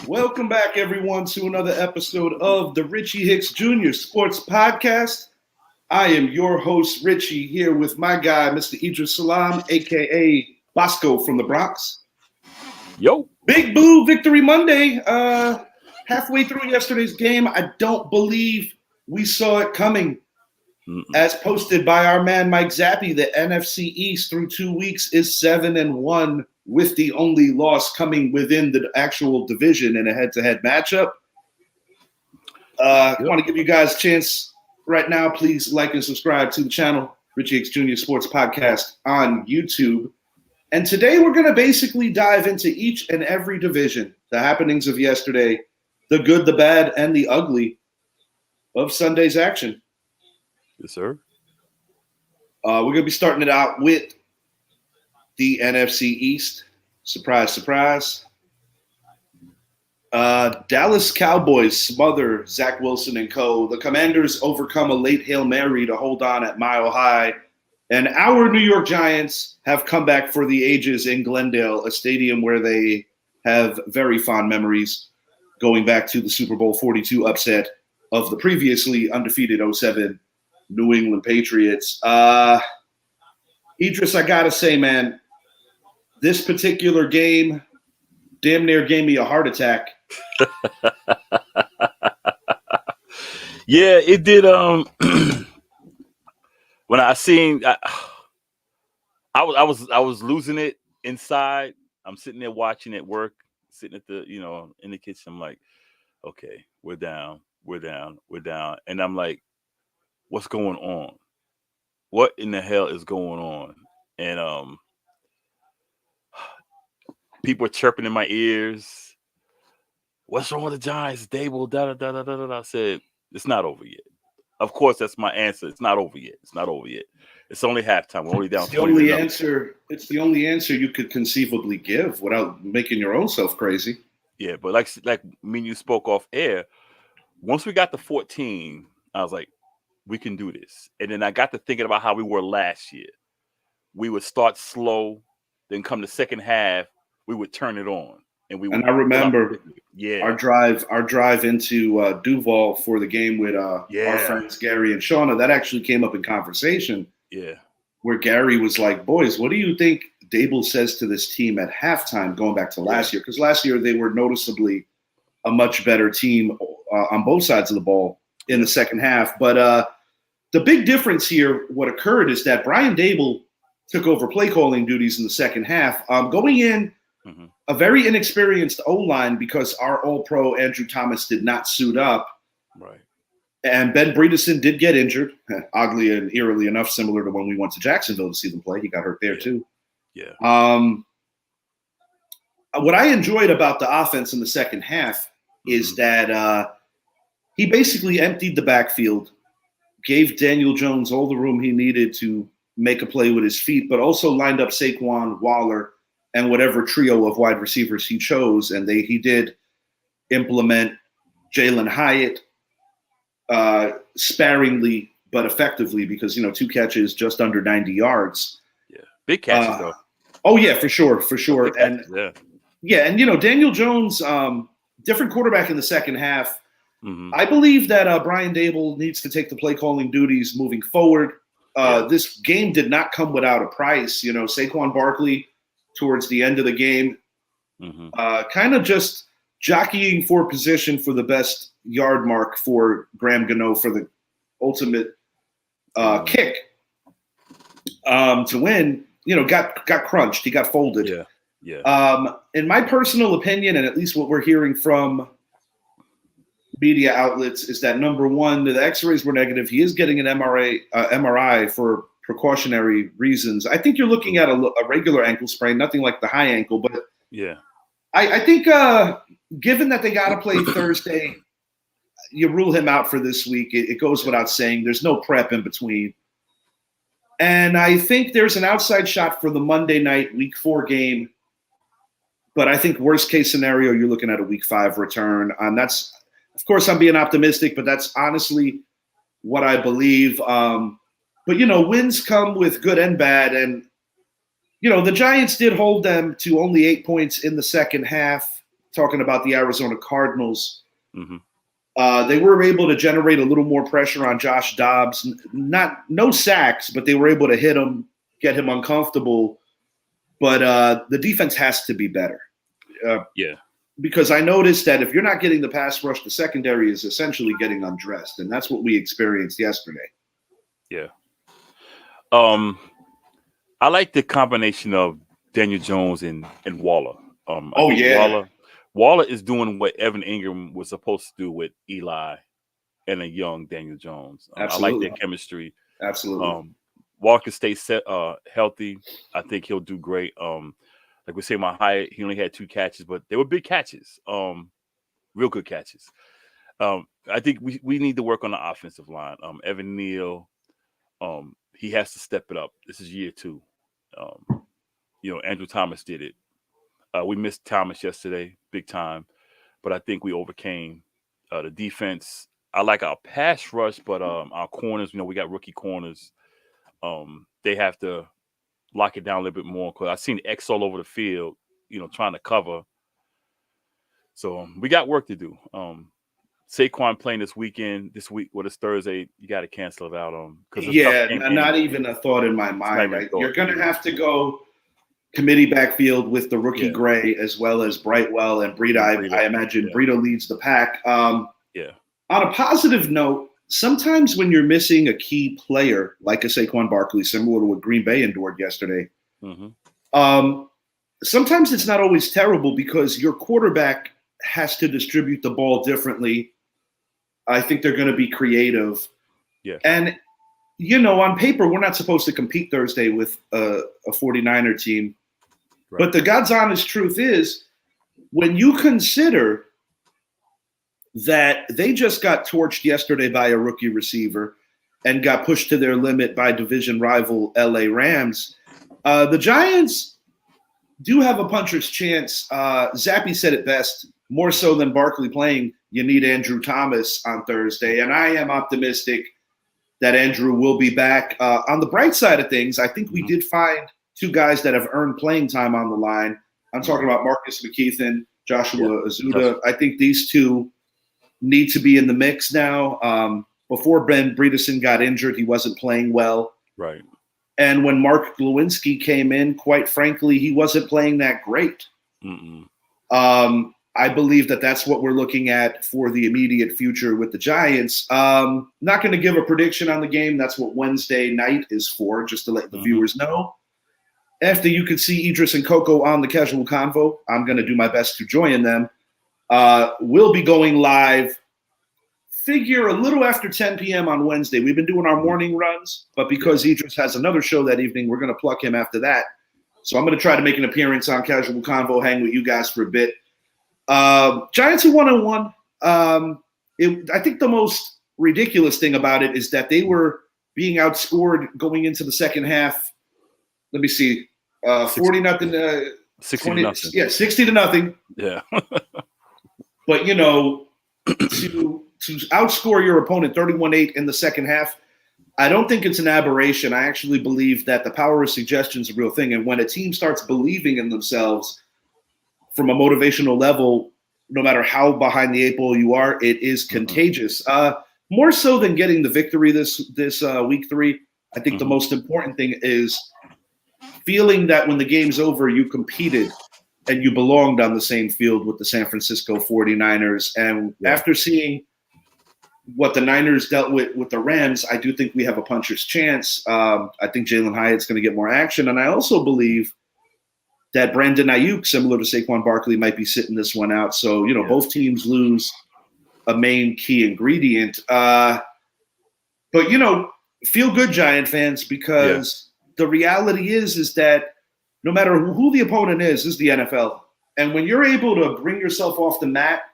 Welcome back, everyone, to another episode of the Richie Hicks Jr. Sports Podcast. I am your host, Richie, here with my guy, Mr. Idris Salam, a.k.a. Bosco from the Bronx. Yo. Big Boo Victory Monday. Halfway through yesterday's game, I don't believe we saw it coming. As posted by our man, Mike Zappi, the NFC East through 2 weeks is 7-1. With the only loss coming within the actual division in a head-to-head matchup. I want to give you guys a chance right now. Please like and subscribe to the channel, Richie Hicks Jr. Sports Podcast on YouTube. And today we're going to basically dive into each and every division, the happenings of yesterday, the good, the bad, and the ugly of Sunday's action. Yes, sir. We're going to be starting it out with the NFC East. Surprise, surprise. Dallas Cowboys smother Zach Wilson and co. The Commanders overcome a late Hail Mary to hold on at Mile High. And our New York Giants have come back for the ages in Glendale, a stadium where they have very fond memories going back to the Super Bowl 42 upset of the previously undefeated 07 New England Patriots. Idris, I got to say, man, this particular game damn near gave me a heart attack. Yeah, it did. When I seen, I was losing it inside. I'm sitting there watching at work, sitting at the in the kitchen. I'm like, okay, we're down, and I'm like, what's going on? What in the hell is going on? And people are chirping in my ears. What's wrong with the Giants? Dable, da da da da da da. I said, it's not over yet. Of course, that's my answer. It's not over yet. It's only halftime. We're only down. It's the only answer. It's the only answer you could conceivably give without making your own self crazy. Yeah, but like me and you spoke off air. Once we got to 14, I was like, we can do this. And then I got to thinking about how we were last year. We would start slow, then come the second half, we would turn it on. And I remember our drive into Duval for the game with our friends Gary and Shauna. That actually came up in conversation. Yeah. Where Gary was like, boys, what do you think Dable says to this team at halftime going back to last year? Because last year they were noticeably a much better team on both sides of the ball in the second half. But the big difference here, what occurred is that Brian Dable took over play calling duties in the second half. Going in, a very inexperienced O-line because our All-Pro Andrew Thomas did not suit up. Right. And Ben Bredeson did get injured, oddly and eerily enough, similar to when we went to Jacksonville to see them play. He got hurt there too. Yeah. What I enjoyed about the offense in the second half is that he basically emptied the backfield, gave Daniel Jones all the room he needed to make a play with his feet, but also lined up Saquon, Waller, and whatever trio of wide receivers he chose. And he did implement Jalen Hyatt sparingly but effectively because, 2 catches, just under 90 yards. Yeah. Big catches, though. Oh, yeah, for sure. Catches, and Daniel Jones, different quarterback in the second half. Mm-hmm. I believe that Brian Dable needs to take the play calling duties moving forward. This game did not come without a price. Saquon Barkley towards the end of the game, kind of just jockeying for position for the best yard mark for Graham Gano for the ultimate kick to win. Got crunched. He got folded. Yeah. In my personal opinion, and at least what we're hearing from media outlets, is that number one, the X-rays were negative. He is getting an MRI for precautionary reasons. I think you're looking at a regular ankle sprain, nothing like the high ankle. But yeah, I think given that they got to play Thursday, you rule him out for this week. It goes without saying. There's no prep in between. And I think there's an outside shot for the Monday night Week 4 game. But I think worst case scenario, you're looking at a Week 5 return. That's, of course, I'm being optimistic, but that's honestly what I believe. But, wins come with good and bad. And, the Giants did hold them to only 8 points in the second half. talking about the Arizona Cardinals. Mm-hmm. They were able to generate a little more pressure on Josh Dobbs. No sacks, but they were able to hit him, get him uncomfortable. But the defense has to be better. Yeah. Because I noticed that if you're not getting the pass rush, the secondary is essentially getting undressed, and that's what we experienced yesterday. Yeah. I like the combination of Daniel Jones and Waller. Waller is doing what Evan Ingram was supposed to do with Eli and a young Daniel Jones. I like their chemistry. Absolutely. Walker stays healthy. I think he'll do great. Like we say, my Hyatt, he only had 2 catches, but they were big catches. Real good catches. I think we need to work on the offensive line. Evan Neal, he has to step it up. This is year 2. Andrew Thomas did it. We missed Thomas yesterday, big time, but I think we overcame the defense. I like our pass rush, but our corners, we got rookie corners. They have to lock it down a little bit more because I've seen X all over the field, trying to cover. So we got work to do. Saquon playing this week, it's Thursday, you got to cancel it out. Not even a thought in my mind. You're going to have to go committee backfield with the rookie Gray as well as Brightwell and Breida. I imagine Breida leads the pack. On a positive note, sometimes when you're missing a key player like a Saquon Barkley, similar to what Green Bay endured yesterday, sometimes it's not always terrible because your quarterback has to distribute the ball differently. I think they're going to be creative. Yeah. And, on paper, we're not supposed to compete Thursday with a 49er team. Right. But the God's honest truth is, when you consider that they just got torched yesterday by a rookie receiver and got pushed to their limit by division rival LA Rams, the Giants do have a puncher's chance. Zappy said it best, more so than Barkley playing, you need Andrew Thomas on Thursday. And I am optimistic that Andrew will be back. On the bright side of things, I think we did find 2 guys that have earned playing time on the line. I'm talking about Marcus McKeithen, Joshua Azuda. I think these 2 need to be in the mix now. Before Ben Bredeson got injured, he wasn't playing well. Right. And when Mark Glowinski came in, quite frankly, he wasn't playing that great. I believe that that's what we're looking at for the immediate future with the Giants. Not going to give a prediction on the game. That's what Wednesday night is for, just to let the viewers know. After you can see Idris and Coco on the Casual Convo, I'm going to do my best to join them. We'll be going live, figure a little after 10 p.m. on Wednesday. We've been doing our morning runs, but because Idris has another show that evening, we're going to pluck him after that. So I'm going to try to make an appearance on Casual Convo, hang with you guys for a bit. Giants are 1-1. I think the most ridiculous thing about it is that they were being outscored going into the second half. Let me see, 40-0, 60-0. Yeah, 60-0. Yeah. But to outscore your opponent 31-8 in the second half, I don't think it's an aberration. I actually believe that the power of suggestion is a real thing, and when a team starts believing in themselves from a motivational level, no matter how behind the 8 ball you are, it is contagious. More so than getting the victory this week 3, I think the most important thing is feeling that when the game's over, you competed and you belonged on the same field with the San Francisco 49ers. And after seeing what the Niners dealt with the Rams, I do think we have a puncher's chance. I think Jalen Hyatt's going to get more action. And I also believe that Brandon Ayuk, similar to Saquon Barkley, might be sitting this one out. So, both teams lose a main key ingredient. But, feel good, Giant fans, because the reality is that no matter who the opponent is the NFL. And when you're able to bring yourself off the mat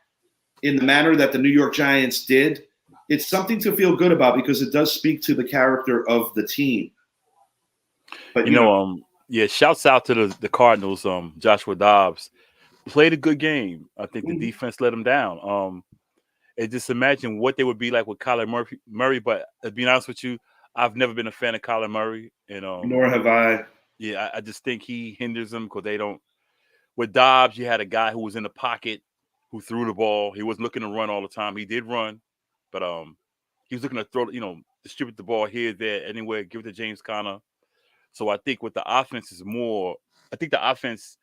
in the manner that the New York Giants did, it's something to feel good about because it does speak to the character of the team. But, shouts out to the Cardinals. Joshua Dobbs played a good game. I think the defense let him down. And just imagine what they would be like with Kyler Murray. But to be honest with you, I've never been a fan of Kyler Murray. And nor have I. Yeah, I just think he hinders them because they don't. with Dobbs, you had a guy who was in the pocket who threw the ball. He wasn't looking to run all the time. He did run, but he was looking to throw, distribute the ball here, there, anywhere, give it to James Conner. So I think with the offense is more. I think the offense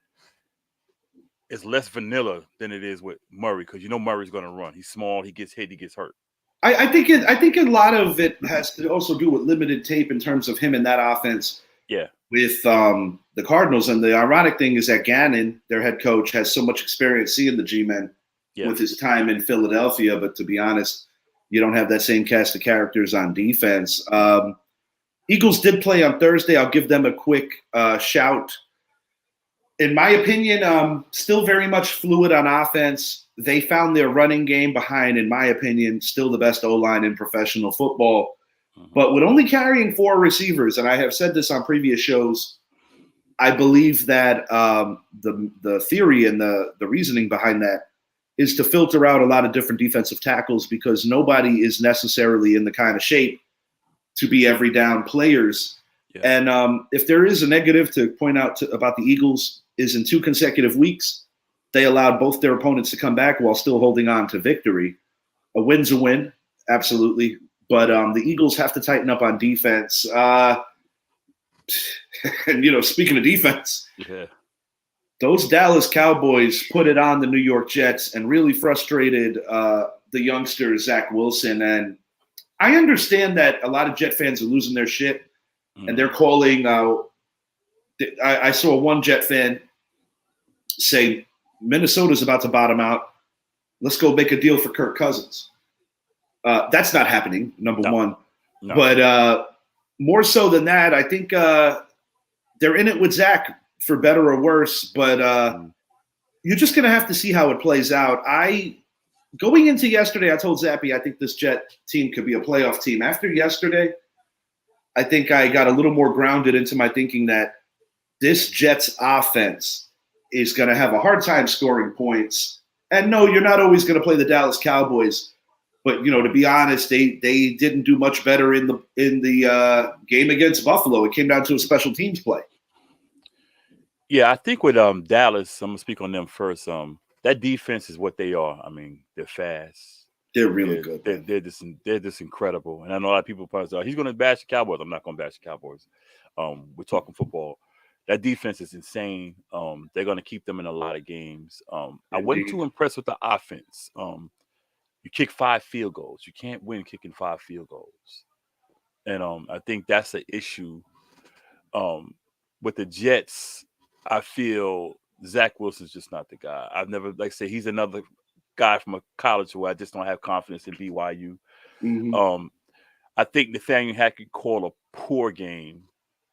is less vanilla than it is with Murray because Murray's going to run. He's small. He gets hit. He gets hurt. I think a lot of it has to also do with limited tape in terms of him in that offense. Yeah. With the Cardinals, and the ironic thing is that Gannon, their head coach, has so much experience seeing the G-men with his time in Philadelphia. But to be honest, you don't have that same cast of characters on defense. Eagles did play on Thursday. I'll give them a quick shout. In my opinion, still very much fluid on offense. They found their running game behind, in my opinion, still the best O-line in professional football. But with only carrying 4 receivers, and I have said this on previous shows, I believe that the theory and the reasoning behind that is to filter out a lot of different defensive tackles because nobody is necessarily in the kind of shape to be every down players. Yeah. And if there is a negative to point out about the Eagles is in 2 consecutive weeks, they allowed both their opponents to come back while still holding on to victory. A win's a win, absolutely. But the Eagles have to tighten up on defense. And, speaking of defense, those Dallas Cowboys put it on the New York Jets and really frustrated the youngster, Zach Wilson. And I understand that a lot of Jet fans are losing their shit, and they're calling I saw one Jet fan say, Minnesota's about to bottom out. Let's go make a deal for Kirk Cousins. That's not happening, number one. No. But more so than that, I think they're in it with Zach for better or worse. But you're just going to have to see how it plays out. Going into yesterday, I told Zappy I think this Jet team could be a playoff team. After yesterday, I think I got a little more grounded into my thinking that this Jets offense is going to have a hard time scoring points. And no, you're not always going to play the Dallas Cowboys. But to be honest, they didn't do much better in the game against Buffalo. It came down to a special teams play. Yeah, I think with Dallas, I'm gonna speak on them first. That defense is what they are. I mean, they're fast. They're really good. They're just incredible. And I know a lot of people probably say, he's going to bash the Cowboys. I'm not going to bash the Cowboys. We're talking football. That defense is insane. They're going to keep them in a lot of games. I wasn't too impressed with the offense. You kick 5 field goals. You can't win kicking 5 field goals. And I think that's an issue. With the Jets, I feel Zach Wilson's just not the guy. I've never, like I say, he's another guy from a college where I just don't have confidence in BYU. Mm-hmm. I think Nathaniel Hackett called a poor game.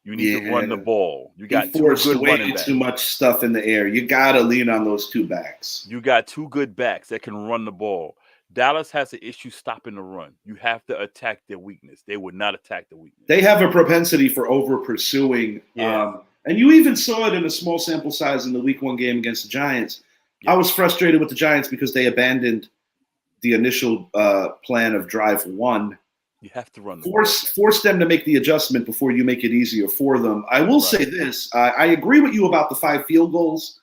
You need to run the ball. You got 2 good running backs. Too much stuff in the air. You got to lean on those 2 backs. You got 2 good backs that can run the ball. Dallas has an issue stopping the run. You have to attack their weakness. They would not attack the weakness. They have a propensity for over-pursuing. Yeah. And you even saw it in a small sample size in the Week 1 game against the Giants. Yeah. I was frustrated with the Giants because they abandoned the initial plan of drive 1. You have to run. Force them to make the adjustment before you make it easier for them. I will say this. I agree with you about the 5 field goals.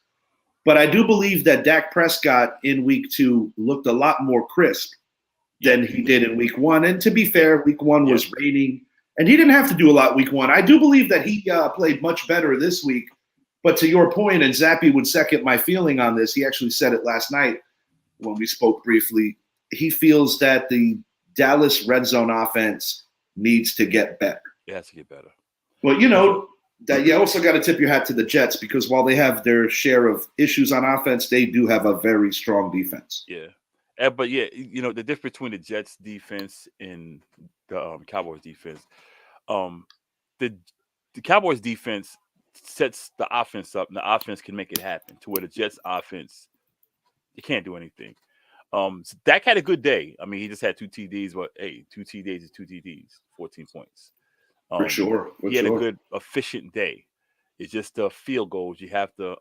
But I do believe that Dak Prescott in Week 2 looked a lot more crisp than he did in Week 1. And to be fair, Week 1 was raining, and he didn't have to do a lot Week 1. I do believe that he played much better this week. But to your point, and Zappy would second my feeling on this, he actually said it last night when we spoke briefly, he feels that the Dallas red zone offense needs to get better. It has to get better. Well, that you also got to tip your hat to the Jets because while they have their share of issues on offense, they do have a very strong defense. Yeah. But, the difference between the Jets defense and the Cowboys defense, the Cowboys defense sets the offense up, and the offense can make it happen to where the Jets offense, you can't do anything. Dak had a good day. I mean, he just had 2 TDs, but, hey, 2 TDs is 2 TDs, 14 points. For sure. He had a good, efficient day. It's just the field goals. You have to,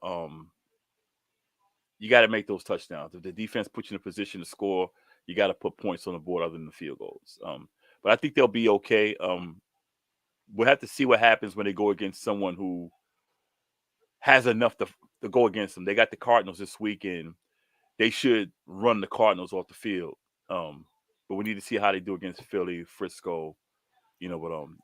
you got to make those touchdowns. If the defense puts you in a position to score, you got to put points on the board other than the field goals. But I think they'll be okay. We'll have to see what happens when they go against someone who has enough to to go against them. They got the Cardinals this weekend. They should run the Cardinals off the field. But we need to see how they do against Philly, Frisco. But 2-0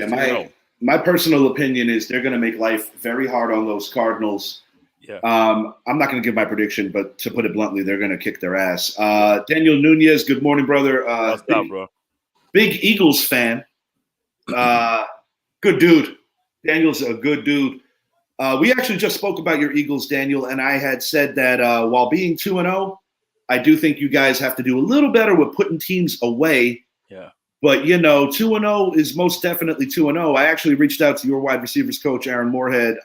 is 2-0. My personal opinion is they're going to make life very hard on those Cardinals. Yeah. I'm not going to give my prediction, but to put it bluntly, they're going to kick their ass. Daniel Nunez, good morning, brother. What's up, bro? Big Eagles fan. Good dude. Daniel's a good dude. We actually just spoke about your Eagles, Daniel, and I had said that while being 2-0, I do think you guys have to do a little better with putting teams away. Yeah. But, 2-0 is most definitely 2-0. I actually reached out to your wide receivers coach, Aaron Moorhead,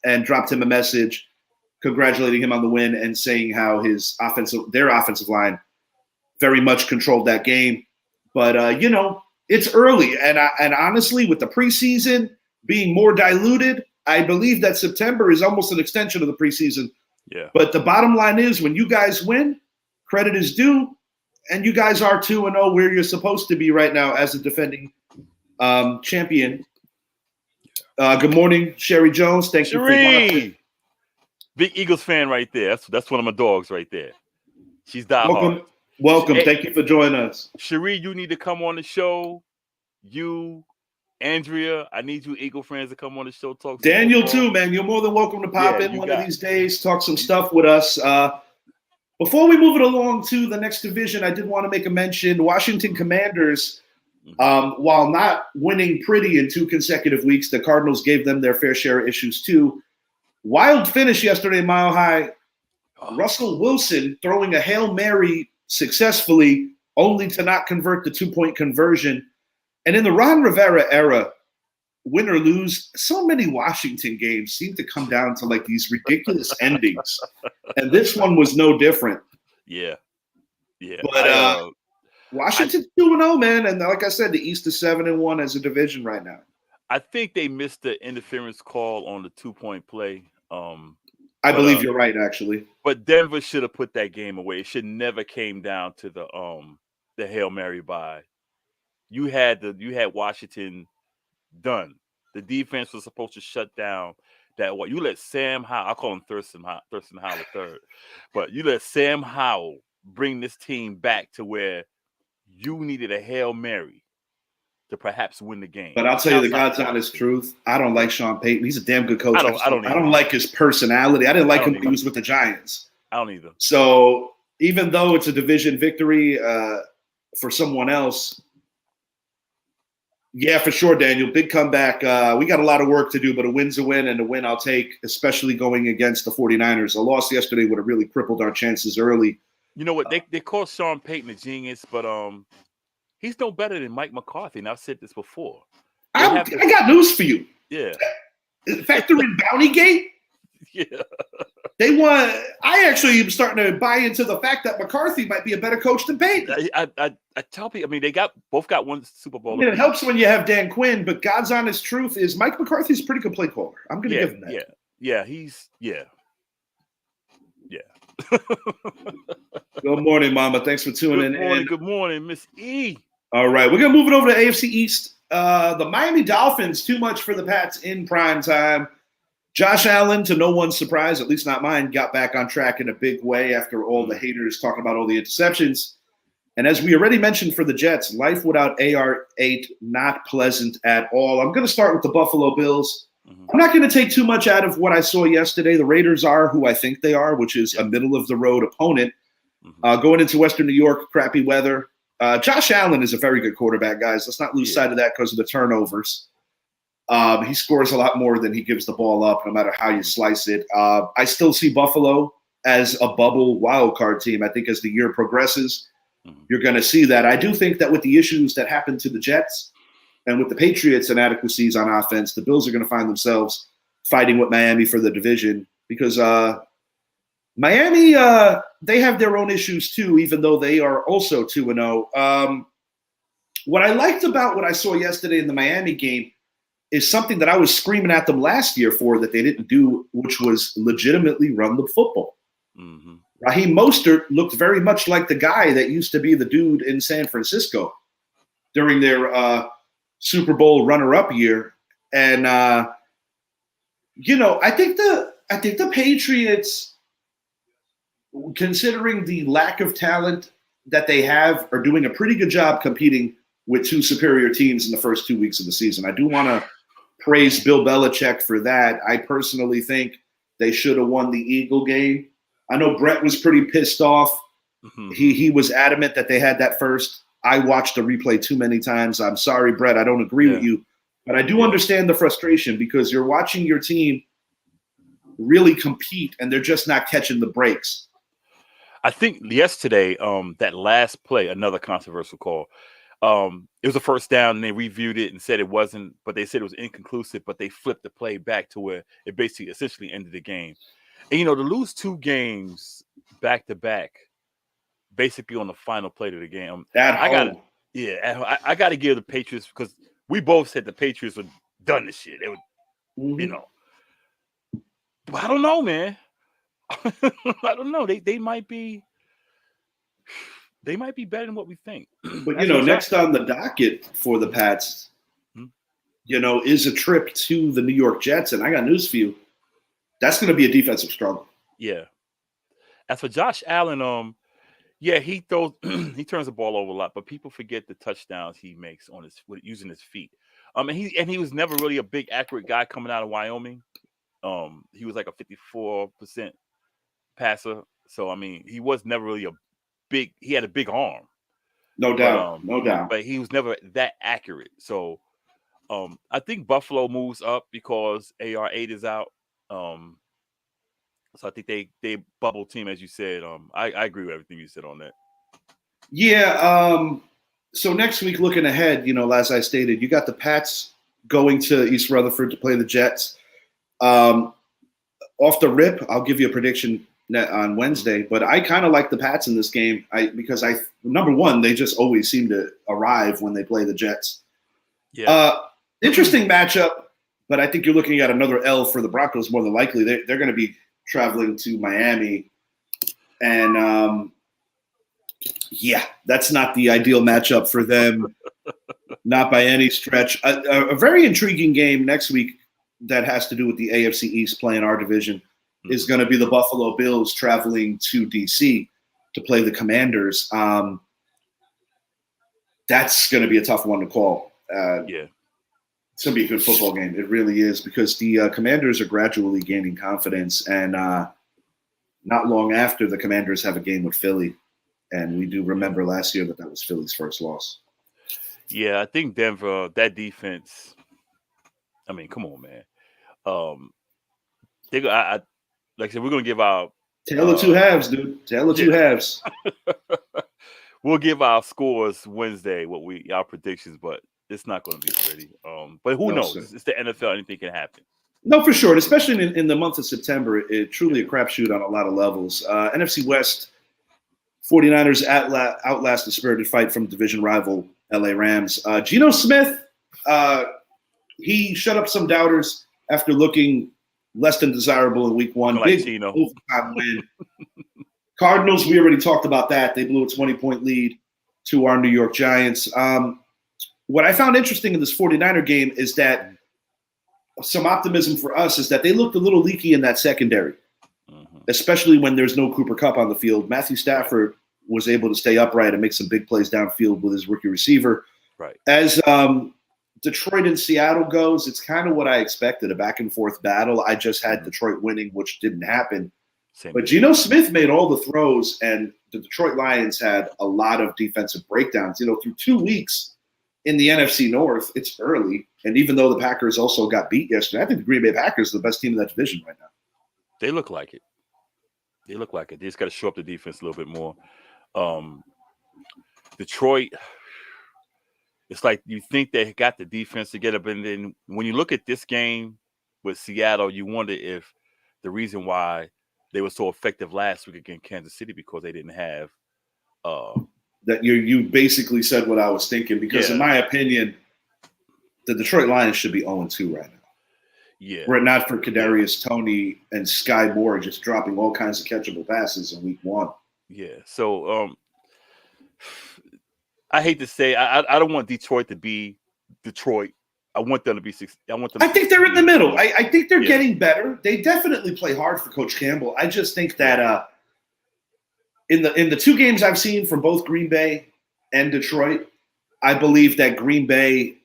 and dropped him a message congratulating him on the win and saying how their offensive line very much controlled that game. But, it's early. And honestly, with the preseason being more diluted, I believe that September is almost an extension of the preseason. Yeah. But the bottom line is when you guys win, credit is due. And you guys are 2-0 where you're supposed to be right now as a defending champion. Good morning, Sherry Jones. Thank you for watching. Big Eagles fan right there. That's one of my dogs right there. She's diehard. Welcome. Thank you for joining us. Cherie, you need to come on the show. You, Andrea, I need you Eagle fans to come on the show. Talk. Daniel too, man. You're more than welcome to pop in one of these days. Talk some stuff with us. Before we move it along to the next division, I did want to make a mention. Washington Commanders, while not winning pretty in 2 consecutive weeks, the Cardinals gave them their fair share of issues too. Wild finish yesterday, Mile High. Russell Wilson throwing a Hail Mary successfully, only to not convert the 2-point conversion. And in the Ron Rivera era, win or lose, so many Washington games seem to come down to like these ridiculous endings. And this one was no different. Yeah. But Washington's 2-0, man. And like I said, the East is 7-1 as a division right now. I think they missed the interference call on the 2-point play. I believe you're right, actually. But Denver should have put that game away. It should never came down to the Hail Mary by. You had Washington done. The defense was supposed to shut down that. What you let Sam Howell? I call him Thurston Howell III. But you let Sam Howell bring this team back to where you needed a Hail Mary to perhaps win the game. But I'll tell you the God's honest truth. I don't like Sean Payton. He's a damn good coach. I don't like his personality. I didn't like him when he was with the Giants. I don't either. So even though it's a division victory for someone else, yeah, for sure, Daniel. Big comeback. We got a lot of work to do, but a win's a win, and a win I'll take, especially going against the 49ers. A loss yesterday would have really crippled our chances early. You know what? They call Sean Payton a genius, but he's no better than Mike McCarthy, and I've said this before. I got news for you. Yeah. Factor in Bountygate. Yeah. They want. I actually am starting to buy into the fact that McCarthy might be a better coach than Payton. I tell people. I mean, they both got one Super Bowl. I mean, it helps when you have Dan Quinn, but God's honest truth is Mike McCarthy's a pretty good play caller. I'm going to give him that. Yeah. Good morning, Mama. Thanks for tuning in. Good morning, Miss E. All right, we're going to move it over to AFC East. The Miami Dolphins, too much for the Pats in prime time. Josh Allen, to no one's surprise, at least not mine, got back on track in a big way after all the haters talking about all the interceptions. And as we already mentioned for the Jets, life without AR8, not pleasant at all. I'm going to start with the Buffalo Bills. I'm not going to take too much out of what I saw yesterday. The Raiders are who I think they are, which is a middle-of-the-road opponent. Going into Western New York, crappy weather. Josh Allen is a very good quarterback, guys. Let's not lose sight of that because of the turnovers. He scores a lot more than he gives the ball up, no matter how you slice it. I still see Buffalo as a bubble wild card team. I think as the year progresses, you're going to see that. I do think that with the issues that happened to the Jets and with the Patriots' inadequacies on offense, the Bills are going to find themselves fighting with Miami for the division because Miami, they have their own issues too, even though they are also 2-0. What I liked about what I saw yesterday in the Miami game is something that I was screaming at them last year for that they didn't do, which was legitimately run the football. Raheem Mostert looked very much like the guy that used to be the dude in San Francisco during their Super Bowl runner-up year. And, I think I think the Patriots, considering the lack of talent that they have, are doing a pretty good job competing with two superior teams in the first 2 weeks of the season. I do want to praise Bill Belichick for that. I personally think they should have won the Eagle game. I know Brett was pretty pissed off. Mm-hmm. He was adamant that they had that first. I watched the replay too many times. I'm sorry, Brett. I don't agree with you. But I do understand the frustration because you're watching your team really compete and they're just not catching the breaks. I think yesterday, that last play, another controversial call. It was a first down and they reviewed it and said it wasn't, but they said it was inconclusive, but they flipped the play back to where it basically essentially ended the game. And, to lose 2 games back to back, basically on the final play of the game. I got to give the Patriots, because we both said the Patriots were done this shit. They would, But I don't know, man. I don't know. They might be better than what we think. But next on the docket for the Pats, is a trip to the New York Jets, and I got news for you. That's going to be a defensive struggle. Yeah. As for Josh Allen, he throws he turns the ball over a lot, but people forget the touchdowns he makes using his feet. And he was never really a big accurate guy coming out of Wyoming. He was like a 54% passer. So I mean, he was never really he had a big arm. No doubt. No doubt. But he was never that accurate. So I think Buffalo moves up because AR8 is out. So I think they bubble team, as you said. I agree with everything you said on that. Yeah. So next week, looking ahead, as I stated, you got the Pats going to East Rutherford to play the Jets. Off the rip, I'll give you a prediction on Wednesday, but I kind of like the Pats in this game because number one, they just always seem to arrive when they play the Jets. Yeah. Interesting matchup, but I think you're looking at another L for the Broncos more than likely. They're going to be traveling to Miami, and that's not the ideal matchup for them, not by any stretch. A very intriguing game next week that has to do with the AFC East playing our division is going to be the Buffalo Bills traveling to DC to play the Commanders. That's going to be a tough one to call. It's going to be a good football game. It really is, because the Commanders are gradually gaining confidence, and not long after, the Commanders have a game with Philly, and we do remember last year that was Philly's first loss. Yeah, I think Denver, that defense, I mean, come on, man. Like I said, we're going to give our Tale of two halves, dude. Tale of two halves. We'll give our scores Wednesday, our predictions, but it's not going to be pretty. But who knows? Sir. It's the NFL. Anything can happen. No, for sure. And especially in the month of September, it's truly a crapshoot on a lot of levels. NFC West, 49ers outlast the spirited fight from division rival LA Rams. Geno Smith, he shut up some doubters after looking less than desirable in week 1. Big overtime win. Cardinals, we already talked about that. They blew a 20-point lead to our New York Giants. What I found interesting in this 49er game is that some optimism for us is that they looked a little leaky in that secondary, especially when there's no Cooper Kupp on the field. Matthew Stafford was able to stay upright and make some big plays downfield with his rookie receiver. Right. As Detroit and Seattle goes, it's kind of what I expected, a back-and-forth battle. I just had Detroit winning, which didn't happen. But Geno Smith made all the throws, and the Detroit Lions had a lot of defensive breakdowns. Through 2 weeks in the NFC North, it's early. And even though the Packers also got beat yesterday, I think the Green Bay Packers are the best team in that division right now. They look like it. They just got to show up the defense a little bit more. Detroit, it's like you think they got the defense together, but then when you look at this game with Seattle, you wonder if the reason why they were so effective last week against Kansas City because they didn't have that you basically said what I was thinking, because in my opinion, the Detroit Lions should be 0-2 right now. Yeah. Were it not for Kadarius Toney and Sky Moore just dropping all kinds of catchable passes in week 1. Yeah. So I hate to say I don't want Detroit to be Detroit I want them to be six. I think they're in the middle. I think they're getting better. They definitely play hard for Coach Campbell. I just think that in the 2 games I've seen from both Green Bay and Detroit, I believe that Green Bay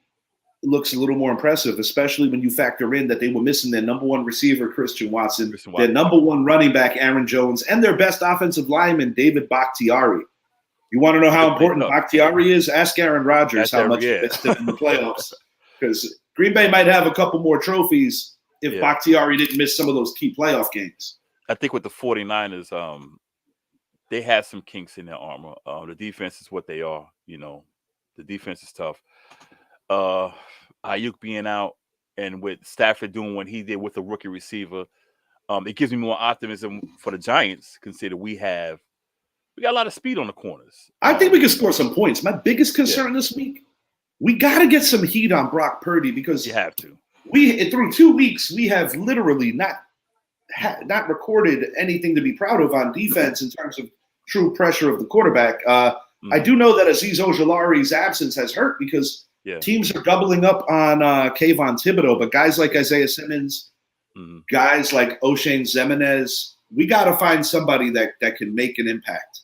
looks a little more impressive, especially when you factor in that they were missing their number 1 receiver, Christian Watson, their number 1 running back, Aaron Jones, and their best offensive lineman, David Bakhtiari. You want to know how important Bakhtiari is? Ask Aaron Rodgers how much he missed it in the playoffs. Because Green Bay might have a couple more trophies if Bakhtiari didn't miss some of those key playoff games. I think with the 49ers, they had some kinks in their armor. The defense is what they are. You know, the defense is tough. Ayuk being out and with Stafford doing what he did with the rookie receiver, it gives me more optimism for the Giants, considering we got a lot of speed on the corners. I think we can score some points. My biggest concern this week, we got to get some heat on Brock Purdy because you have to. Through 2 weeks, we have literally not recorded anything to be proud of on defense in terms of true pressure of the quarterback. I do know that Azeez Ojulari's absence has hurt because teams are doubling up on Kayvon Thibodeau, but guys like Isaiah Simmons, guys like O'Shane Ximines, we got to find somebody that can make an impact.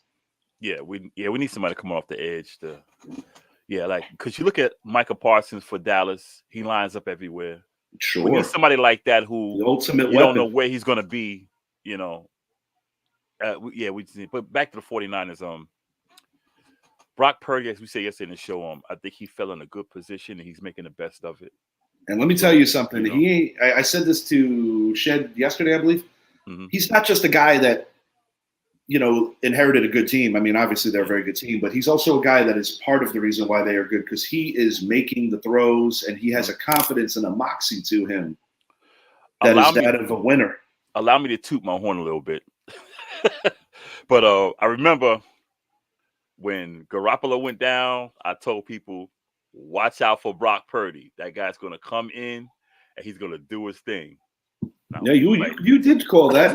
We need somebody to come off the edge because you look at Micah Parsons for Dallas, he lines up everywhere. Sure. We need somebody like that who the ultimate you weapon. Don't know where he's going to be, you know. We just need, but back to the 49ers, Brock Purdy, as we say yesterday in the show, I think he fell in a good position and he's making the best of it. And let me tell you something. I said this to Shed yesterday, I believe. He's not just a guy that, inherited a good team. I mean, obviously they're a very good team, but he's also a guy that is part of the reason why they are good because he is making the throws and he has a confidence and a moxie to him that is that of a winner. Allow me to toot my horn a little bit. But I remember when Garoppolo went down, I told people, watch out for Brock Purdy. That guy's going to come in and he's going to do his thing. Yeah, you did call that.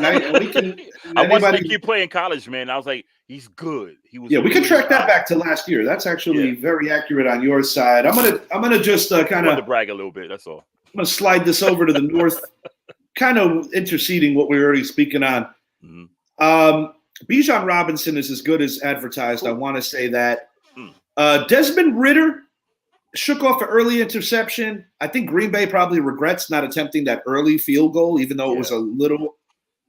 I watched him keep playing college, man. I was like, he's good. We can track that back to last year. That's actually very accurate on your side. I'm gonna just kind of brag a little bit. That's all. I'm gonna slide this over to the north, kind of interceding what we were already speaking on. Bijan Robinson is as good as advertised. I want to say that. Desmond Ridder shook off an early interception. I think Green Bay probably regrets not attempting that early field goal, even though it was a little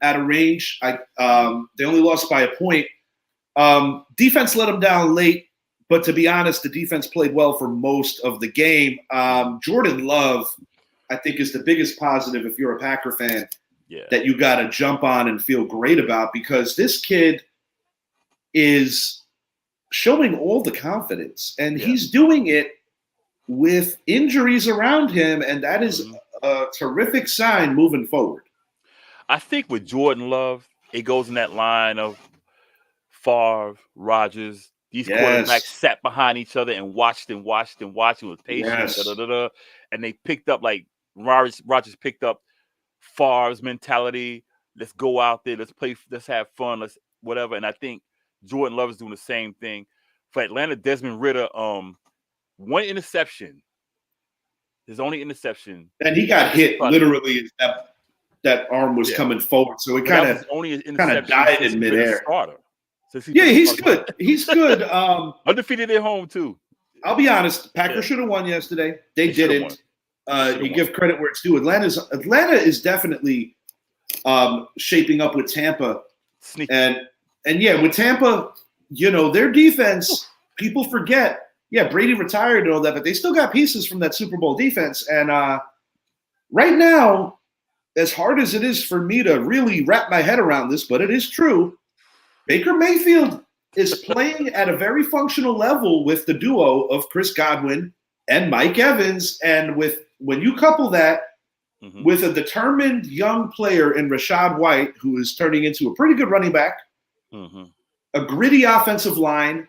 out of range. They only lost by a point. Defense let them down late, but to be honest, the defense played well for most of the game. Jordan Love, I think, is the biggest positive if you're a Packer fan that you got to jump on and feel great about because this kid is showing all the confidence, and he's doing it with injuries around him, and that is a terrific sign moving forward. I think with Jordan Love, it goes in that line of Favre, Rodgers. These quarterbacks sat behind each other and watched with patience, and they picked up like Rodgers picked up Favre's mentality. Let's go out there, let's play, let's have fun, let's whatever. And I think Jordan Love is doing the same thing for Atlanta. Desmond Ridder, one interception. His only interception. And he got hit literally that arm was coming forward. So it kind of died in midair. He's good. He's good. Undefeated at home, too. I'll be honest. Packers should have won yesterday. They didn't. You give credit where it's due. Atlanta is definitely shaping up with Tampa. Sneaky. And with Tampa, their defense, people forget. Yeah, Brady retired and all that, but they still got pieces from that Super Bowl defense. And right now, as hard as it is for me to really wrap my head around this, but it is true, Baker Mayfield is playing at a very functional level with the duo of Chris Godwin and Mike Evans. And when you couple that with a determined young player in Rachaad White, who is turning into a pretty good running back, a gritty offensive line,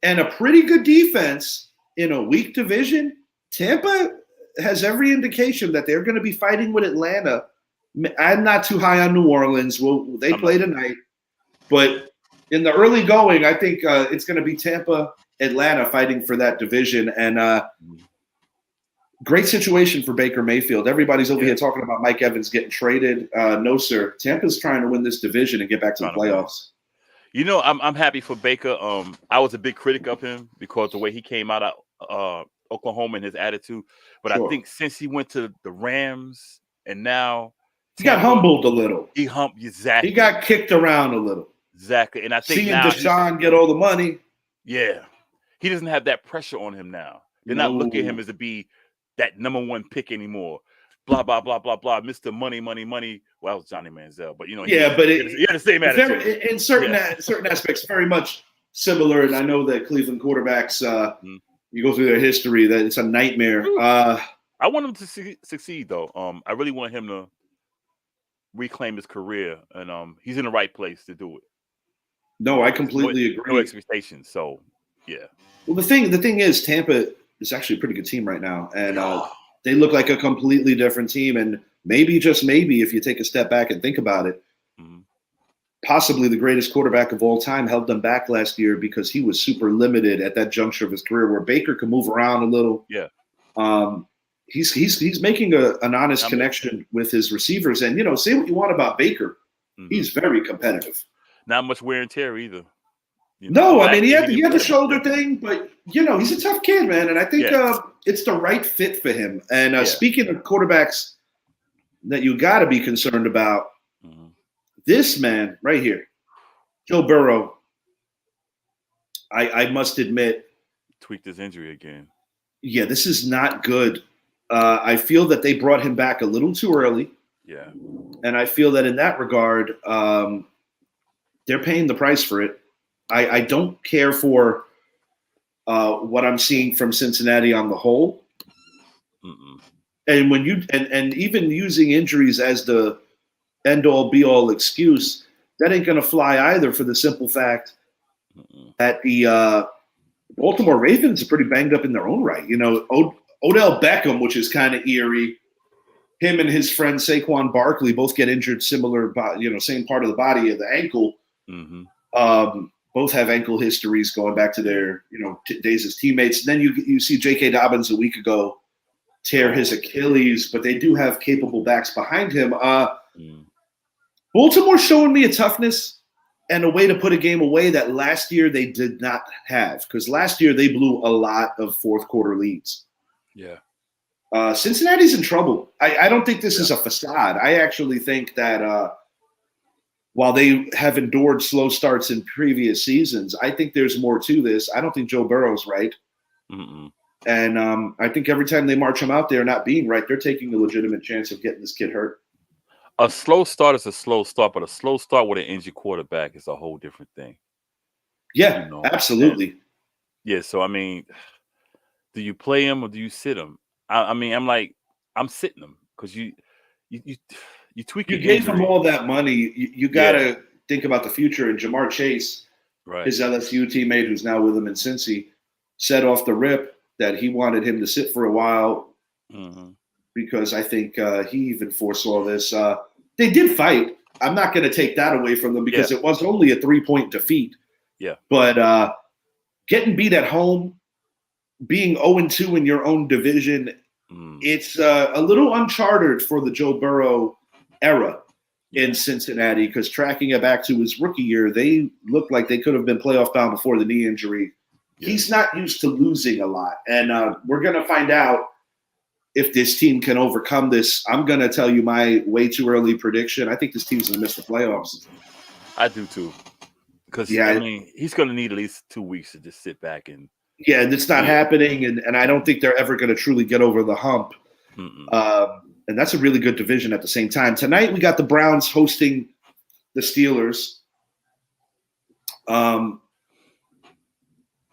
and a pretty good defense in a weak division, Tampa has every indication that they're going to be fighting with Atlanta. I'm not too high on New Orleans. They play tonight. But in the early going, I think it's going to be Tampa, Atlanta fighting for that division. And Great situation for Baker Mayfield. Everybody's over here talking about Mike Evans getting traded. No, sir. Tampa's trying to win this division and get back to the playoffs. You know, I'm happy for Baker. I was a big critic of him because the way he came out of Oklahoma and his attitude. But I think since he went to the Rams and now he got humbled a little. Exactly. He got kicked around a little. Exactly. And I think seeing now Deshaun get all the money. Yeah. He doesn't have that pressure on him now. They're not looking at him as to be that number one pick anymore. Blah, blah, blah, blah, blah. Mr. Money, money, money. Well, it was Johnny Manziel, but you know, he had the same attitude. In certain aspects, very much similar. And I know that Cleveland quarterbacks, you go through their history, that it's a nightmare. I want him to succeed, though. I really want him to reclaim his career, and he's in the right place to do it. No, I completely agree. No expectations. So, yeah. Well, the thing is, Tampa is actually a pretty good team right now, and they look like a completely different team. And maybe, just maybe, if you take a step back and think about it, possibly the greatest quarterback of all time held them back last year because he was super limited at that juncture of his career, where Baker can move around a little. Yeah. He's making an honest connection with his receivers, and say what you want about Baker, he's very competitive. Not much wear and tear either. No, I mean he had the shoulder thing, but he's a tough kid, man, and I think it's the right fit for him. And speaking of quarterbacks that you got to be concerned about, this man right here, Joe Burrow, I must admit, tweaked his injury again. Yeah, this is not good. I feel that they brought him back a little too early. Yeah, and I feel that in that regard, they're paying the price for it. I don't care for what I'm seeing from Cincinnati on the whole. And when and even using injuries as the end-all, be-all excuse, that ain't going to fly either, for the simple fact that the Baltimore Ravens are pretty banged up in their own right. Odell Beckham, which is kind of eerie. Him and his friend Saquon Barkley both get injured similar, same part of the body, of the ankle. Both have ankle histories going back to their, days as teammates. And then you see J.K. Dobbins a week ago tear his Achilles, but they do have capable backs behind him. Baltimore showing me a toughness and a way to put a game away that last year they did not have, because last year they blew a lot of fourth quarter leads. Yeah. Cincinnati's in trouble. I don't think this is a facade. I actually think that while they have endured slow starts in previous seasons, I think there's more to this. I don't think Joe Burrow's right. And I think every time they march him out there not being right, they're taking a legitimate chance of getting this kid hurt. A slow start is a slow start, but a slow start with an injured quarterback is a whole different thing. Yeah, absolutely. And, so, I mean, do you play him or do you sit him? I'm sitting him because you tweak. You gave him all that money. You got to think about the future. And Jamar Chase, his LSU teammate, who's now with him in Cincy, said off the rip that he wanted him to sit for a while because I think he even foresaw this. They did fight. I'm not going to take that away from them because it was only a 3-point defeat. Yeah. But getting beat at home, being 0-2 in your own division, it's a little uncharted for the Joe Burrow era in Cincinnati, because tracking it back to his rookie year, they looked like they could have been playoff bound before the knee injury. He's not used to losing a lot. And we're going to find out if this team can overcome this. I'm going to tell you my way too early prediction. I think this team's going to miss the playoffs. I do too. Because, he's going to need at least 2 weeks to just sit back and. Yeah, and it's not happening. And I don't think they're ever going to truly get over the hump. And that's a really good division at the same time. Tonight, we got the Browns hosting the Steelers.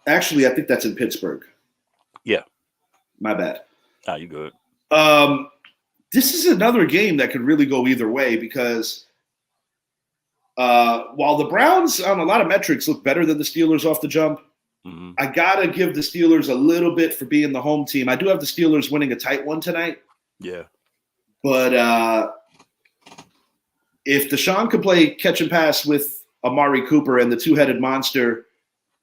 Actually, I think that's in Pittsburgh. Yeah. My bad. Ah, you good. This is another game that could really go either way, because while the Browns on a lot of metrics look better than the Steelers off the jump, I got to give the Steelers a little bit for being the home team. I do have the Steelers winning a tight one tonight. Yeah. But if Deshaun could play catch and pass with Amari Cooper and the two-headed monster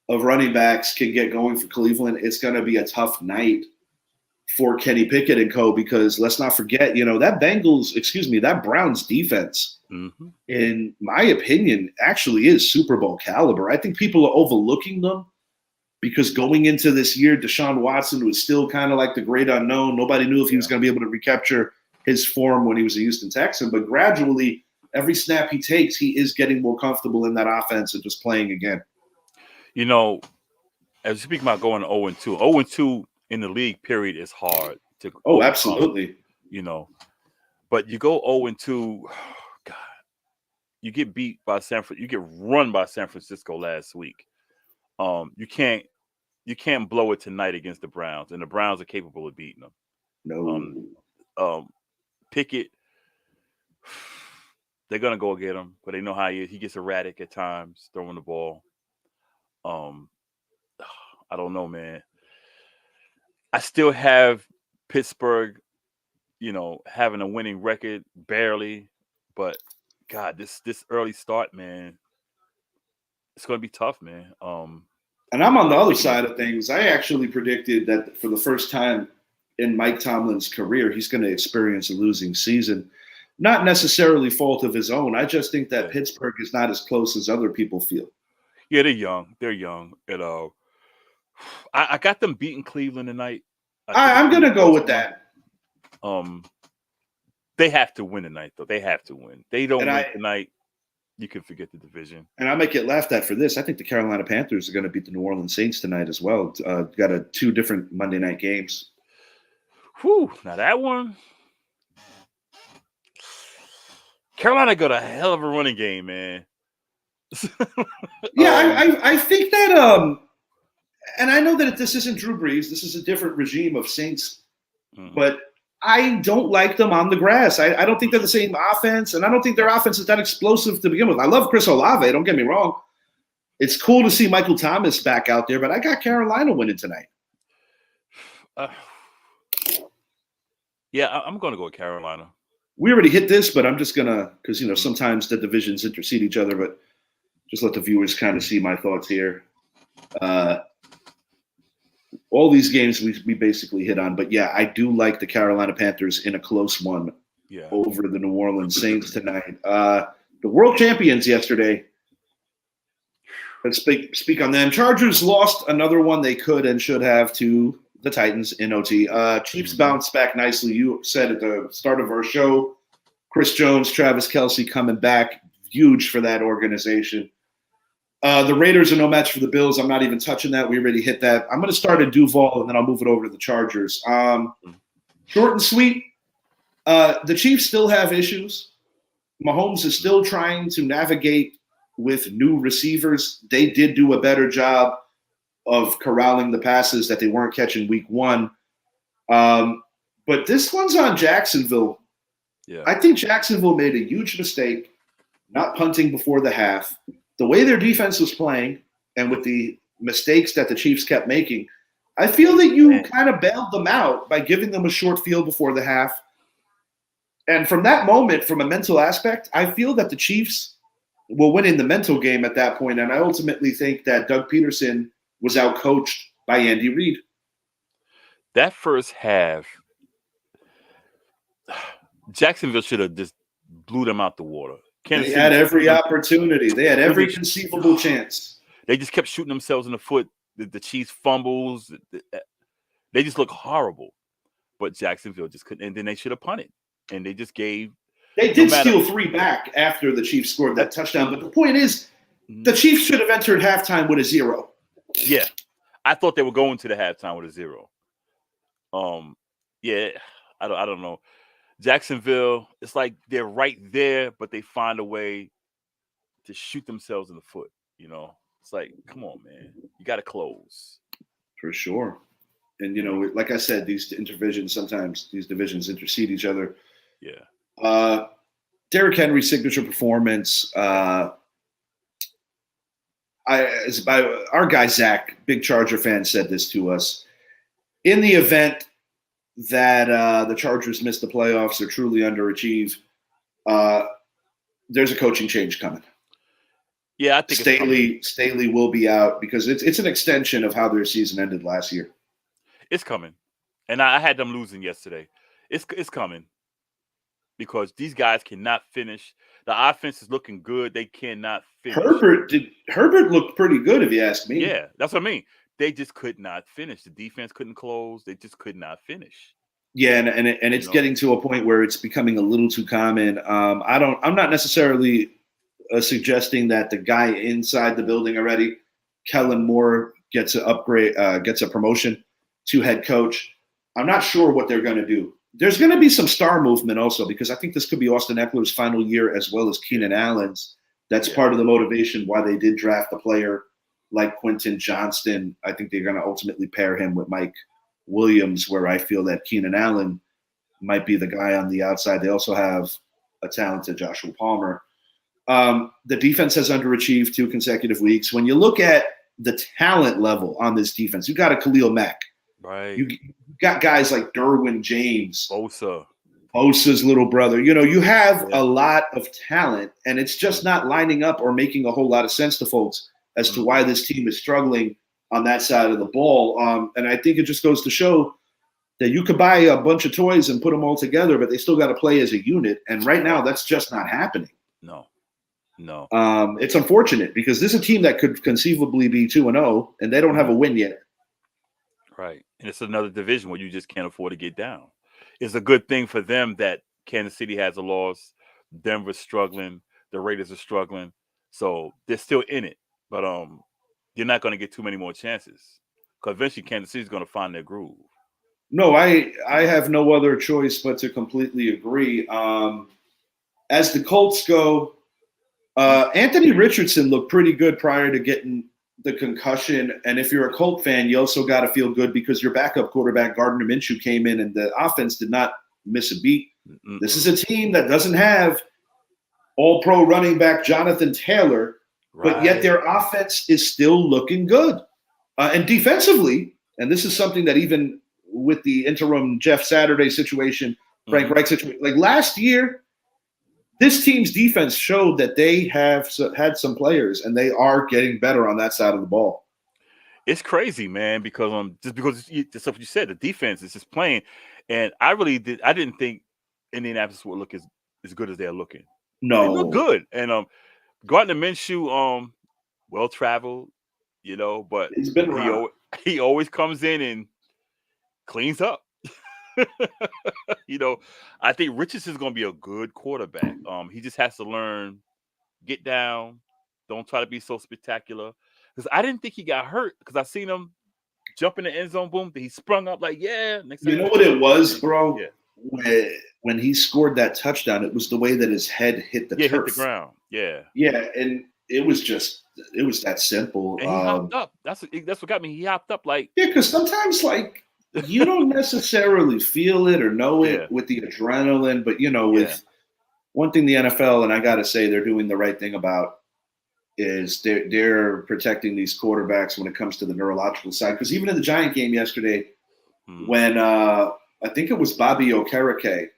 of running backs can get going for Cleveland, it's going to be a tough night for Kenny Pickett and co. Because let's not forget, that Browns defense, in my opinion, actually is Super Bowl caliber. I think people are overlooking them because going into this year, Deshaun Watson was still kind of like the great unknown. Nobody knew if he was going to be able to recapture his form when he was a Houston Texan, but gradually, every snap he takes, he is getting more comfortable in that offense and just playing again. You know, as you speak about going 0-2, 0-2 in the league period is hard to. Oh, absolutely. But you go 0-2, God, you get beat by you get run by San Francisco last week. You can't blow it tonight against the Browns, and the Browns are capable of beating them. No. Pickett, they're gonna go get him, but they know how he is. He gets erratic at times throwing the ball. I don't know, man. I still have Pittsburgh, having a winning record barely, but God, this early start, man, it's gonna be tough, man. And I'm on the other side of things. I actually predicted that for the first time in Mike Tomlin's career, he's going to experience a losing season. Not necessarily fault of his own. I just think that Pittsburgh is not as close as other people feel. Yeah, they're young. I got them beating Cleveland tonight. I'm going to go with that. They have to win tonight, though. They have to win. They don't win tonight, you can forget the division. And I might get laughed at for this. I think the Carolina Panthers are going to beat the New Orleans Saints tonight as well. Got two different Monday night games. Whew, now that one. Carolina got a hell of a running game, man. Yeah, I think that and I know that this isn't Drew Brees. This is a different regime of Saints. But I don't like them on the grass. I don't think they're the same offense, and I don't think their offense is that explosive to begin with. I love Chris Olave, don't get me wrong. It's cool to see Michael Thomas back out there, but I got Carolina winning tonight. Yeah, I'm going to go with Carolina. We already hit this, but I'm just going to, because, sometimes the divisions intercede each other, but just let the viewers kind of see my thoughts here. All these games we basically hit on, but yeah, I do like the Carolina Panthers in a close one over the New Orleans Saints tonight. The world champions yesterday. Let's speak on them. Chargers lost another one they could and should have to the Titans in OT. Chiefs bounced back nicely. You said at the start of our show, Chris Jones, Travis Kelce coming back, huge for that organization. The Raiders are no match for the Bills. I'm not even touching that. We already hit that. I'm going to start at Duval, and then I'll move it over to the Chargers. Short and sweet. The Chiefs still have issues. Mahomes is still trying to navigate with new receivers. They did do a better job of corralling the passes that they weren't catching week one. But this one's on Jacksonville. Yeah. I think Jacksonville made a huge mistake not punting before the half. The way their defense was playing and with the mistakes that the Chiefs kept making, I feel that you kind of bailed them out by giving them a short field before the half. And from that moment, from a mental aspect, I feel that the Chiefs were winning the mental game at that point. And I ultimately think that Doug Peterson was outcoached by Andy Reid. That first half, Jacksonville should have just blew them out the water. They had every opportunity. They had every conceivable chance. They just kept shooting themselves in the foot. The Chiefs fumbles. They just look horrible. But Jacksonville just couldn't. And then they should have punted. And they just gave. They did steal 3 back after the Chiefs scored that touchdown. But the point is, the Chiefs should have entered halftime with a 0. Yeah. I thought they were going to the halftime with a 0. Yeah, I don't know. Jacksonville, it's like they're right there, but they find a way to shoot themselves in the foot. It's like, come on, man, you got to close. For sure. And, like I said, sometimes these divisions intercede each other. Yeah. Derrick Henry's signature performance. Our guy, Zach, big Charger fan, said this to us. In the event that the Chargers miss the playoffs or truly underachieve, there's a coaching change coming. Yeah, I think Staley will be out because it's an extension of how their season ended last year. It's coming. And I had them losing yesterday. It's coming because these guys cannot finish. The offense is looking good. They cannot finish. Herbert looked pretty good, if you ask me. Yeah, that's what I mean. They just could not finish. The defense couldn't close. They just could not finish. Yeah, and it's getting to a point where it's becoming a little too common. I'm not necessarily suggesting that the guy inside the building already, Kellen Moore, gets a promotion to head coach. I'm not sure what they're going to do. There's going to be some star movement also, because I think this could be Austin Eckler's final year as well as Keenan Allen's. That's part of the motivation why they did draft a player like Quentin Johnston. I think they're going to ultimately pair him with Mike Williams, where I feel that Keenan Allen might be the guy on the outside. They also have a talented Joshua Palmer. The defense has underachieved 2 consecutive weeks. When you look at the talent level on this defense, you got a Khalil Mack. Right. You got guys like Derwin James. Bosa's little brother. You have a lot of talent, and it's just not lining up or making a whole lot of sense to folks as to why this team is struggling on that side of the ball. And I think it just goes to show that you could buy a bunch of toys and put them all together, but they still got to play as a unit. And right now, that's just not happening. No. It's unfortunate because this is a team that could conceivably be 2-0, and they don't have a win yet. Right. And it's another division where you just can't afford to get down. It's a good thing for them that Kansas City has a loss. Denver's struggling. The Raiders are struggling. So they're still in it. But you're not going to get too many more chances because eventually Kansas City's going to find their groove. No, I have no other choice but to completely agree. As the Colts go, Anthony Richardson looked pretty good prior to getting the concussion. And if you're a Colt fan, you also got to feel good because your backup quarterback, Gardner Minshew, came in and the offense did not miss a beat. Mm-mm. This is a team that doesn't have all-pro running back Jonathan Taylor, but yet their offense is still looking good. And defensively, and this is something that even with the interim Jeff Saturday situation, Frank Reich situation, like last year, this team's defense showed that they have had some players, and they are getting better on that side of the ball. It's crazy, man, because just because that's what you said, the defense is just playing, and I didn't think Indianapolis would look as good as they're looking. No, they look good, and Gardner Minshew, well traveled, but he's been he always comes in and cleans up. I think Richardson's going to be a good quarterback. He just has to learn, get down, don't try to be so spectacular. Because I didn't think he got hurt because I seen him jump in the end zone, boom, he sprung up like, yeah. You know what it was, bro? Yeah. When he scored that touchdown, it was the way that his head hit the turf. Hit the ground. Yeah. Yeah, and it was that simple. And he hopped up. That's what got me. He hopped up like. Yeah, because sometimes you don't necessarily feel it or know it with the adrenaline, but with one thing the NFL, and I got to say they're doing the right thing about, is they're protecting these quarterbacks when it comes to the neurological side. Because even in the Giant game yesterday, when I think it was Bobby Okereke